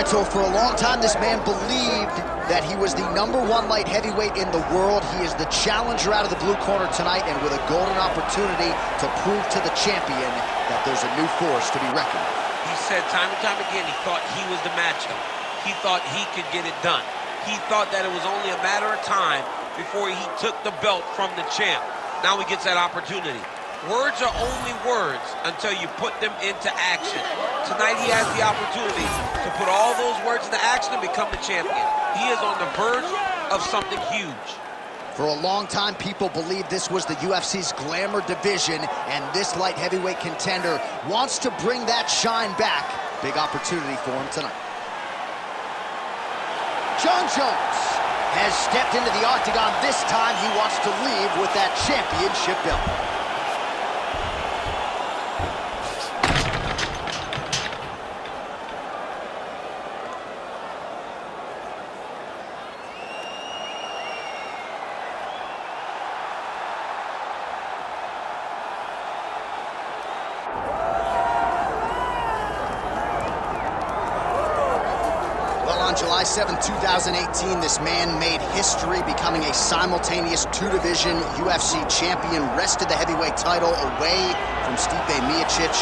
So for a long time, this man believed that he was the #1 light heavyweight in the world. He is the challenger out of the blue corner tonight, and with a golden opportunity to prove to the champion that there's a new force to be reckoned with. He said time and time again he thought he was the matchup. He thought he could get it done. He thought that it was only a matter of time before he took the belt from the champ. Now he gets that opportunity. Words are only words until you put them into action. Tonight he has the opportunity to put all those words into action and become the champion. He is on the verge of something huge. For a long time, people believed this was the UFC's glamour division, and this light heavyweight contender wants to bring that shine back. Big opportunity for him tonight. Jon Jones has stepped into the octagon. This time he wants to leave with that championship belt. On July 7, 2018, this man made history, becoming a simultaneous two-division UFC champion, wrested the heavyweight title away from Stipe Miocic.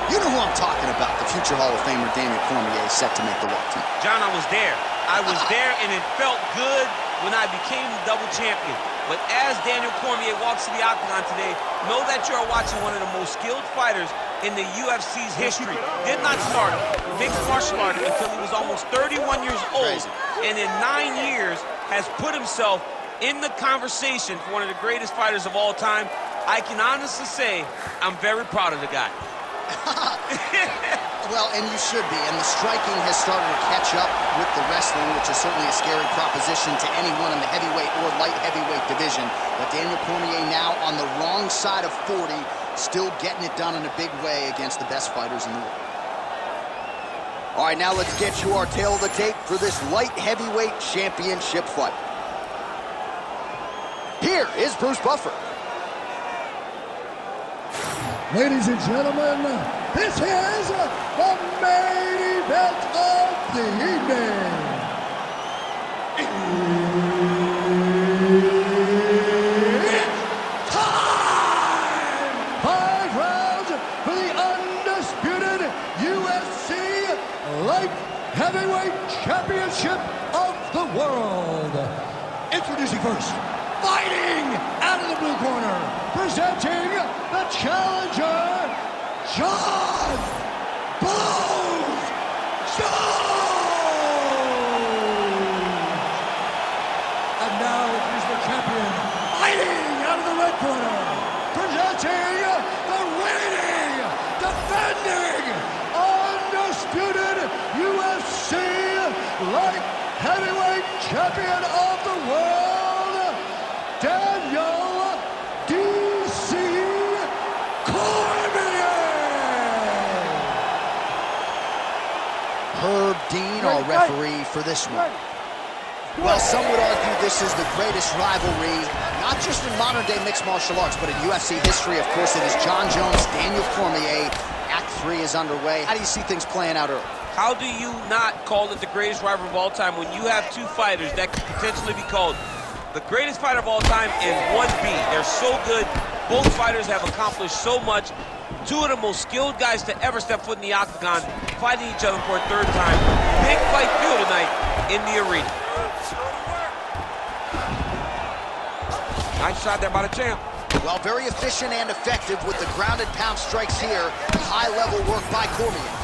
You know who I'm talking about, the future Hall of Famer Daniel Cormier is set to make the walk tonight. John, I was there. I was there, and it felt good when I became the double champion. But as Daniel Cormier walks to the octagon today, know that you are watching one of the most skilled fighters in the UFC's history. Did not start mixed martial arts until he was almost 31 years old, and in 9 years has put himself in the conversation for one of the greatest fighters of all time. I can honestly say I'm very proud of the guy. Well, and you should be, and the striking has started to catch up with the wrestling, which is certainly a scary proposition to anyone in the heavyweight or light heavyweight division. But Daniel Cormier now on the wrong side of 40, still getting it done in a big way against the best fighters in the world. All right, now let's get you our tail of the tape for this light heavyweight championship fight. Here is Bruce Buffer. Ladies and gentlemen, this is the main event of the evening. It's time! 5 rounds for the undisputed UFC Light Heavyweight Championship of the world. Introducing first, fighting out of the blue corner, presenting the challenger, Jon Jones. And now he's the champion, fighting out of the red corner, presenting the reigning, defending, undisputed UFC Light Heavyweight Champion of the world, Daniel D.C. Cormier. Herb Dean, our referee for this one. Well, some would argue this is the greatest rivalry, not just in modern-day mixed martial arts, but in UFC history. Of course, it is Jon Jones, Daniel Cormier. Act 3 is underway. How do you see things playing out early? How do you not call it the greatest rivalry of all time when you have two fighters that could potentially be called the greatest fighter of all time and 1B? They're so good. Both fighters have accomplished so much. Two of the most skilled guys to ever step foot in the octagon, fighting each other for a third time. Big fight feel tonight in the arena. Nice shot there by the champ. Well, very efficient and effective with the grounded pound strikes here. High-level work by Cormier.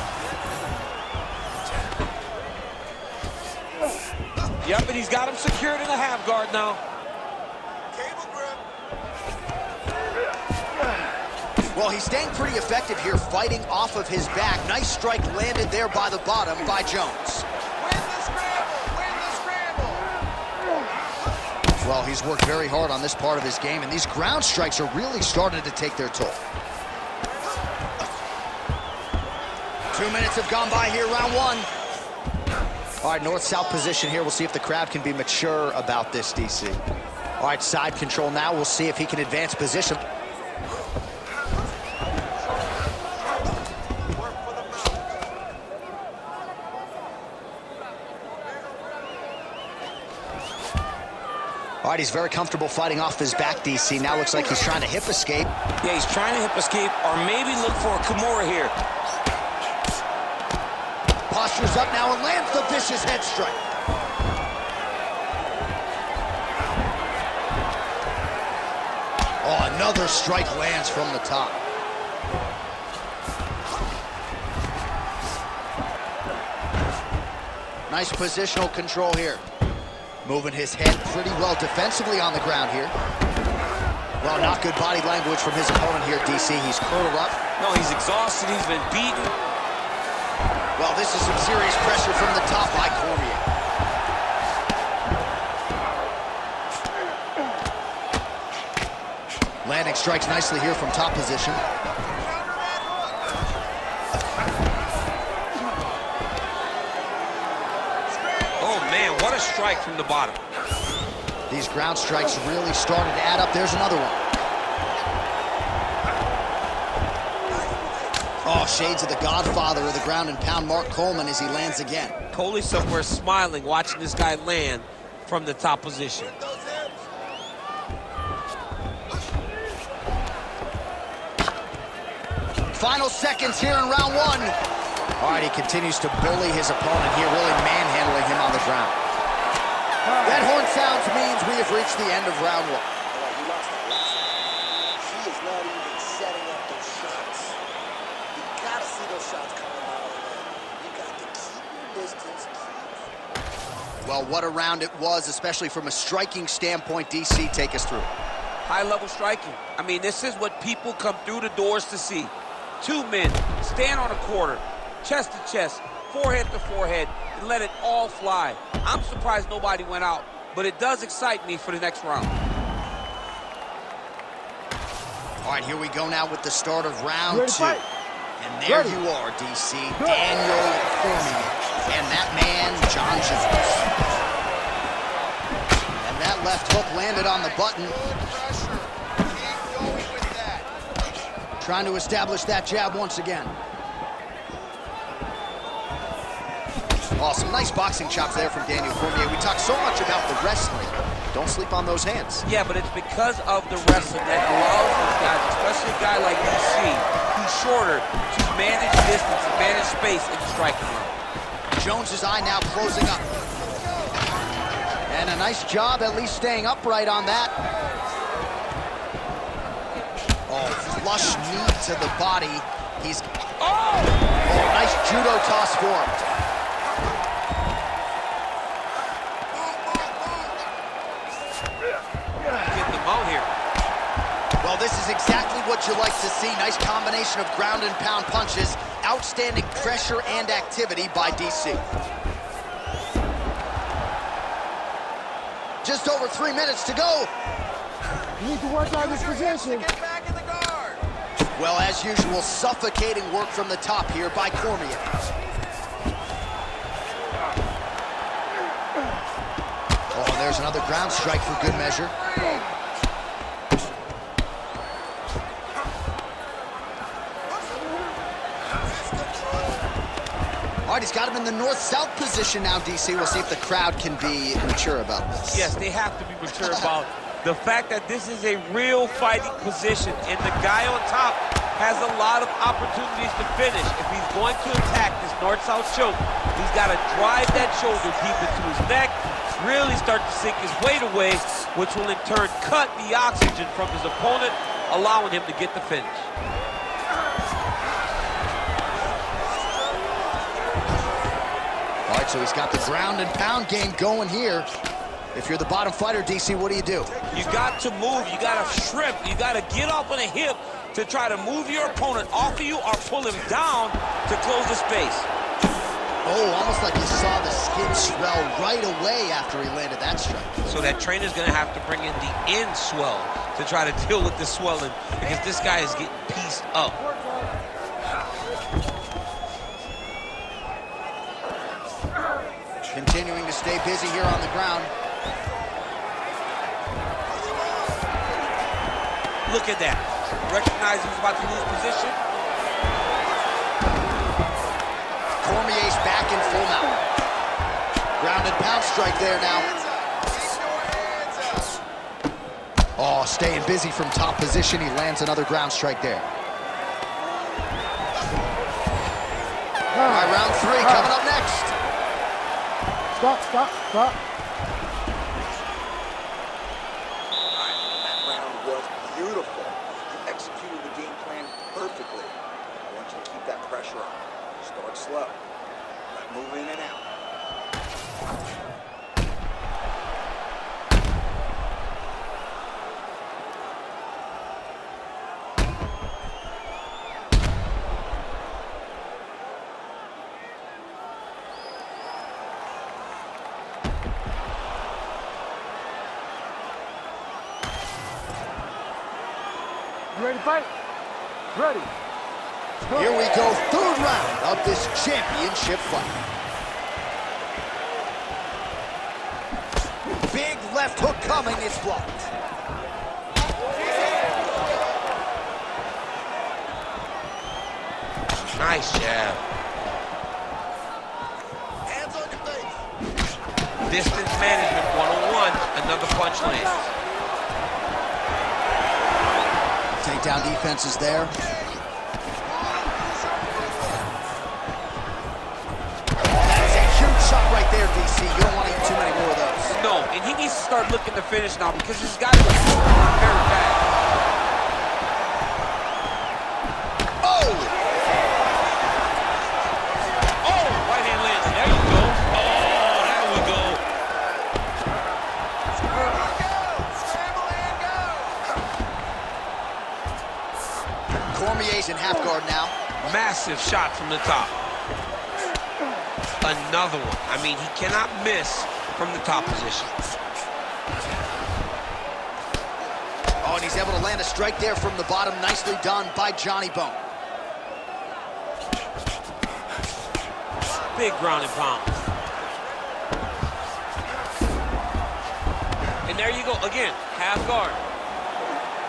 Yep, and he's got him secured in the half guard now. Well, he's staying pretty effective here, fighting off of his back. Nice strike landed there by the bottom by Jones. Win the scramble! Win the scramble! Well, he's worked very hard on this part of his game, and these ground strikes are really starting to take their toll. 2 minutes have gone by here, round 1. All right, north-south position here. We'll see if the crowd can be mature about this, DC. All right, side control now. We'll see if he can advance position. All right, he's very comfortable fighting off his back, DC. Now looks like he's trying to hip escape. Yeah, he's trying to hip escape or maybe look for a Cormier here. Postures up now and lands the vicious head strike. Oh, another strike lands from the top. Nice positional control here. Moving his head pretty well defensively on the ground here. Well, not good body language from his opponent here, DC. He's curled up. No, he's exhausted. He's been beaten. Well, this is some serious pressure from the top by Cormier. Landing strikes nicely here from top position. Oh, man, what a strike from the bottom. These ground strikes really started to add up. There's another one. Oh, shades of the godfather of the ground and pound, Mark Coleman, as he lands again. Coley somewhere smiling, watching this guy land from the top position. Final seconds here in round one. All right, he continues to bully his opponent here, really manhandling him on the ground. That horn sounds means we have reached the end of round one. He is not even setting up those shots. You gotta see those shots coming out of there. You got to keep your distance. Well, what a round it was, especially from a striking standpoint. DC, take us through. High-level striking. I mean, this is what people come through the doors to see. Two men stand on a quarter, chest to chest, forehead to forehead, and let it all fly. I'm surprised nobody went out, but it does excite me for the next round. All right, here we go now with the start of round two. And there you are, DC, Daniel Cormier. And that man, John Jones. And that left hook landed on the button. Trying to establish that jab once again. Oh, some nice boxing chops there from Daniel Cormier. We talk so much about the wrestling. Don't sleep on those hands. Yeah, but it's because of the wrestling that allows these guys, especially a guy like DC, who's shorter, to manage distance and manage space in the striking round. Jones's eye now closing up. And a nice job at least staying upright on that. Oh, flush knee to the body. He's... Oh, nice judo toss for him. Getting them out here. Well, this is exactly what you like to see. Nice combination of ground and pound punches. Outstanding pressure and activity by DC. Just over 3 minutes to go. You need to work on this position. Get back in the guard. Well, as usual, suffocating work from the top here by Cormier. Oh, and there's another ground strike for good measure. All right, he's got him in the north-south position now, DC. We'll see if the crowd can be mature about this. Yes, they have to be mature about the fact that this is a real fighting position, and the guy on top has a lot of opportunities to finish. If he's going to attack this north-south choke, he's got to drive that shoulder deep into his neck, really start to sink his weight away, which will in turn cut the oxygen from his opponent, allowing him to get the finish. All right, so he's got the ground and pound game going here. If you're the bottom fighter, DC, what do? You got to move, you got to shrimp, you got to get up on a hip to try to move your opponent off of you or pull him down to close the space. Oh, almost like you saw the skin swell right away after he landed that strike. So that trainer's going to have to bring in the end swell to try to deal with the swelling because this guy is getting pieced up. Continuing to stay busy here on the ground. Look at that. Recognize he's about to lose position. Cormier's back in full mount. Ground and pound strike there now. Keep your hands up. Oh, staying busy from top position. He lands another ground strike there. All right, round 3 coming up next. Stop, stop, stop. That round was beautiful. You executed the game plan perfectly. I want you to keep that pressure on. Start slow. Move in and out. You ready to fight? Ready. Here we go, 3rd round of this championship fight. Big left hook coming, it's blocked. Nice jab. Hands on your face. Distance management 101. Another punch lands. Takedown defense is there. That's a huge shot right there, DC. You don't want to eat too many more of those. No, and he needs to start looking to finish now because he's got to go very bad. Oh! Oh, right hand lands. There you go. Oh, there we go. Scramble and go. Cormier's in half guard now. Massive shot from the top. Another one. I mean, he cannot miss from the top position. Oh, and he's able to land a strike there from the bottom. Nicely done by Johnny Bone. Big ground and pound. And there you go. Again, half guard.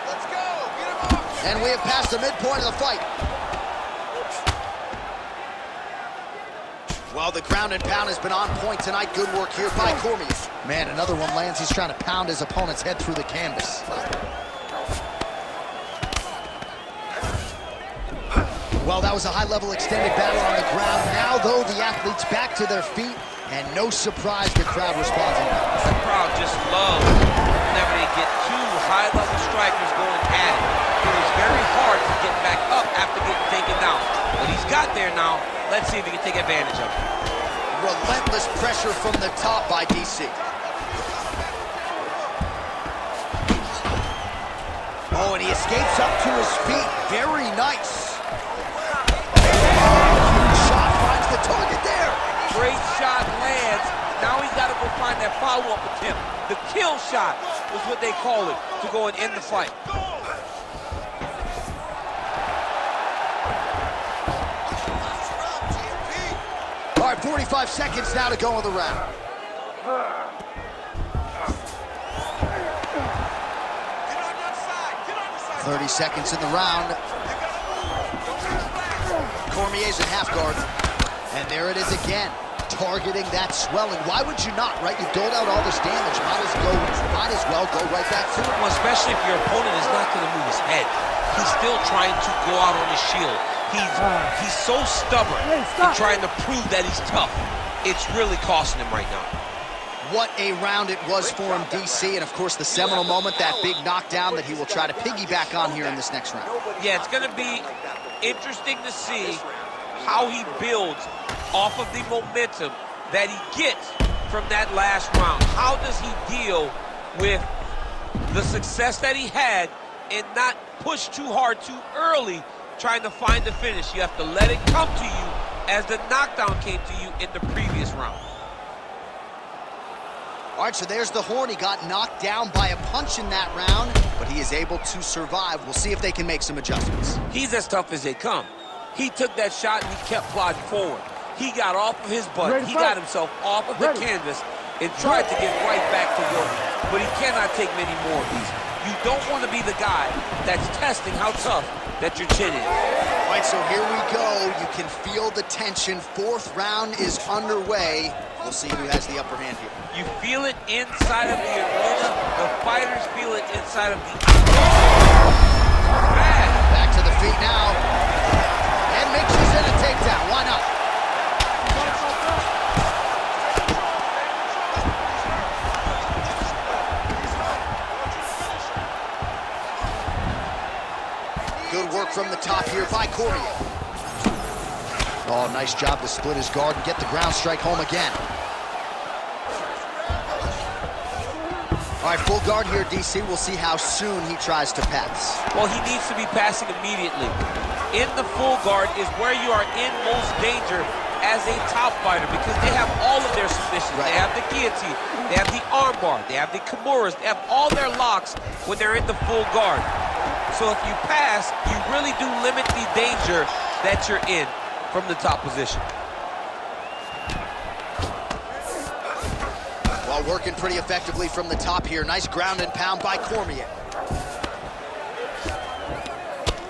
Let's go. Get him off. And we have passed the midpoint of the fight. Well, the ground and pound has been on point tonight. Good work here by Cormier. Man, another one lands. He's trying to pound his opponent's head through the canvas. Well, that was a high-level extended battle on the ground. Now, though, the athletes back to their feet, and no surprise the crowd responds. The crowd just loves whenever they get 2 high-level strikers going at it. It was very hard to get back up after getting taken down. But he's got there now. Let's see if he can take advantage of it. Relentless pressure from the top by DC. Oh, and he escapes up to his feet. Very nice. Huge shot finds the target there. Great shot lands. Now he's got to go find that follow-up attempt. The kill shot was what they call it to go and end the fight. All right, 45 seconds now to go in the round. Get on your side. Get on your side. 30 seconds in the round. Cormier's in half guard. And there it is again, targeting that swelling. Why would you not, right? You've doled out all this damage. Might as well go right back to it. Well, especially if your opponent is not going to move his head. He's still trying to go out on his shield. He's so stubborn in trying to prove that he's tough. It's really costing him right now. What a round it was for him, DC, and of course the seminal moment, that big knockdown that he will try to piggyback on here in this next round. Yeah, it's going to be interesting to see how he builds off of the momentum that he gets from that last round. How does he deal with the success that he had and not push too hard too early trying to find the finish? You have to let it come to you as the knockdown came to you in the previous round. All right, so there's the horn. He got knocked down by a punch in that round, but he is able to survive. We'll see if they can make some adjustments. He's as tough as they come. He took that shot and he kept plodding forward. He got off of his butt. He got himself off of the canvas and tried to get right back to work. But he cannot take many more of these. You don't want to be the guy that's testing how tough that your chin is. All right, right, so here we go. You can feel the tension. Fourth round is underway. We'll see who has the upper hand here. You feel it inside of the arena. The fighters feel it inside of the... Man. Back to the feet now. And makes us in a takedown. Why not? Good work from the top here by Cormier. Oh, nice job to split his guard and get the ground strike home again. All right, full guard here, DC. We'll see how soon he tries to pass. Well, he needs to be passing immediately. In the full guard is where you are in most danger as a top fighter because they have all of their submissions. Right. They have the guillotine, they have the armbar, they have the kimuras, they have all their locks when they're in the full guard. So if you pass, you really do limit the danger that you're in from the top position. Well, working pretty effectively from the top here. Nice ground and pound by Cormier.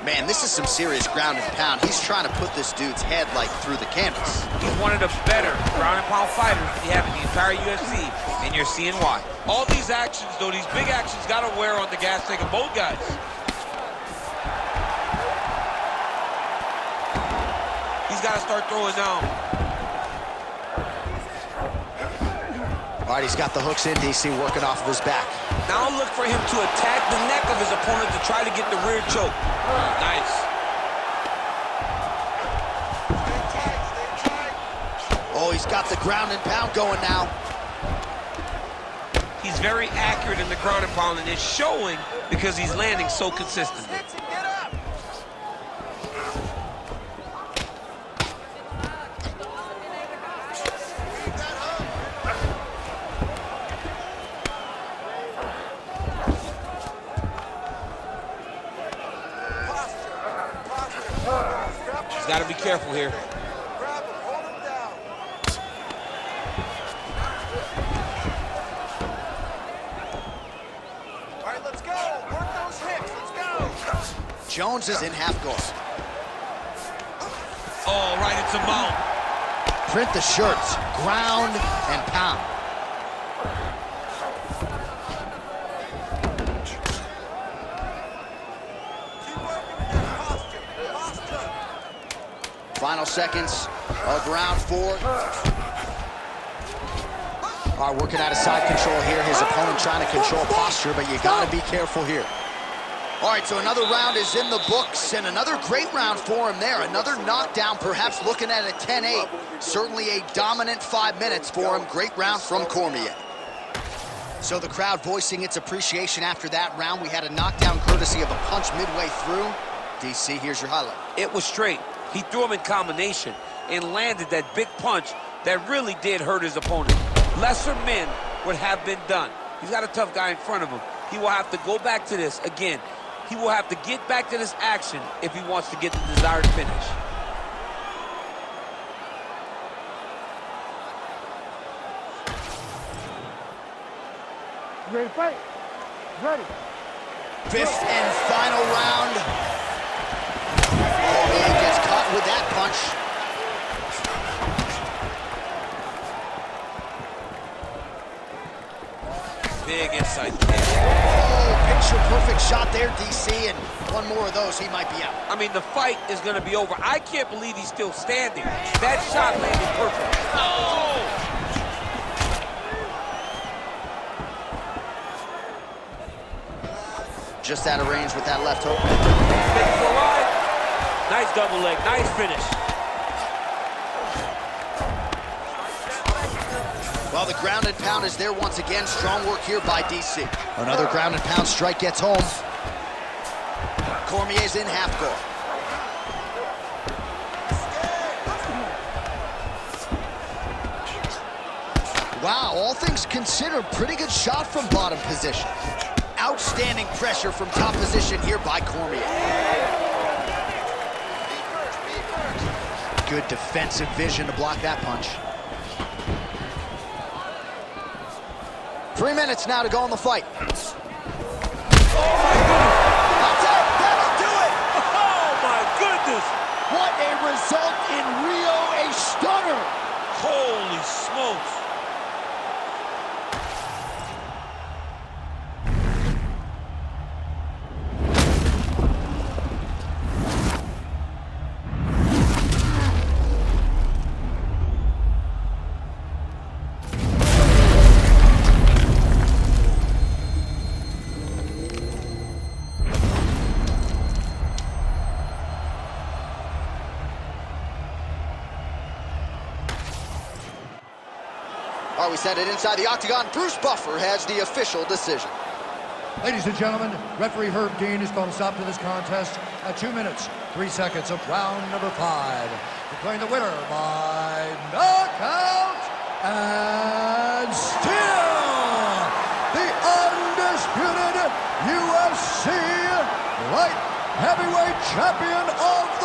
Man, this is some serious ground and pound. He's trying to put this dude's head, like, through the canvas. He's one of the better ground and pound fighters that you have in the entire UFC, and you're seeing why. All these actions, though, these big actions, got to wear on the gas tank of both guys. He's got to start throwing down. All right, he's got the hooks in, DC, working off of his back. Now look for him to attack the neck of his opponent to try to get the rear choke. Nice. Oh, he's got the ground and pound going now. He's very accurate in the ground and pound, and it's showing because he's landing so consistently. He's got to be careful here. Grab him, hold him down. All right, let's go. Work those hips. Let's go. Jones is in half guard. Oh, right into mount. Print the shirts, ground and pound. Keep working with your posture. Posture. Final seconds of round 4. All right, working out of side control here. His opponent trying to control posture, but you got to be careful here. All right, so another round is in the books, and another great round for him there. Another knockdown, perhaps looking at a 10-8. Certainly a dominant 5 minutes for him. Great round from Cormier. So the crowd voicing its appreciation after that round. We had a knockdown courtesy of a punch midway through. DC, here's your highlight. It was straight. He threw him in combination and landed that big punch that really did hurt his opponent. Lesser men would have been done. He's got a tough guy in front of him. He will have to go back to this again. He will have to get back to this action if he wants to get the desired finish. You ready to fight? Ready. 5th and final round. Cormier gets caught with that punch. Big inside kick. Oh, picture-perfect shot there, DC, and one more of those, he might be out. I mean, the fight is going to be over. I can't believe he's still standing. That shot landed perfect. Oh! Just out of range with that left hook. Taking for a ride. Nice double leg. Nice finish. Well, the ground and pound is there once again. Strong work here by DC. Another ground and pound strike gets home. Cormier's in half guard. Wow, all things considered, pretty good shot from bottom position. Outstanding pressure from top position here by Cormier. Good defensive vision to block that punch. 3 minutes now to go in the fight. Oh, my goodness. That's it. That'll do it. Oh, my goodness. we send it inside the octagon. Bruce Buffer has the official decision. Ladies and gentlemen, referee Herb Dean has called a stop to this contest at 2 minutes, 3 seconds of round number 5. Declaring the winner by knockout and still the undisputed UFC light heavyweight champion of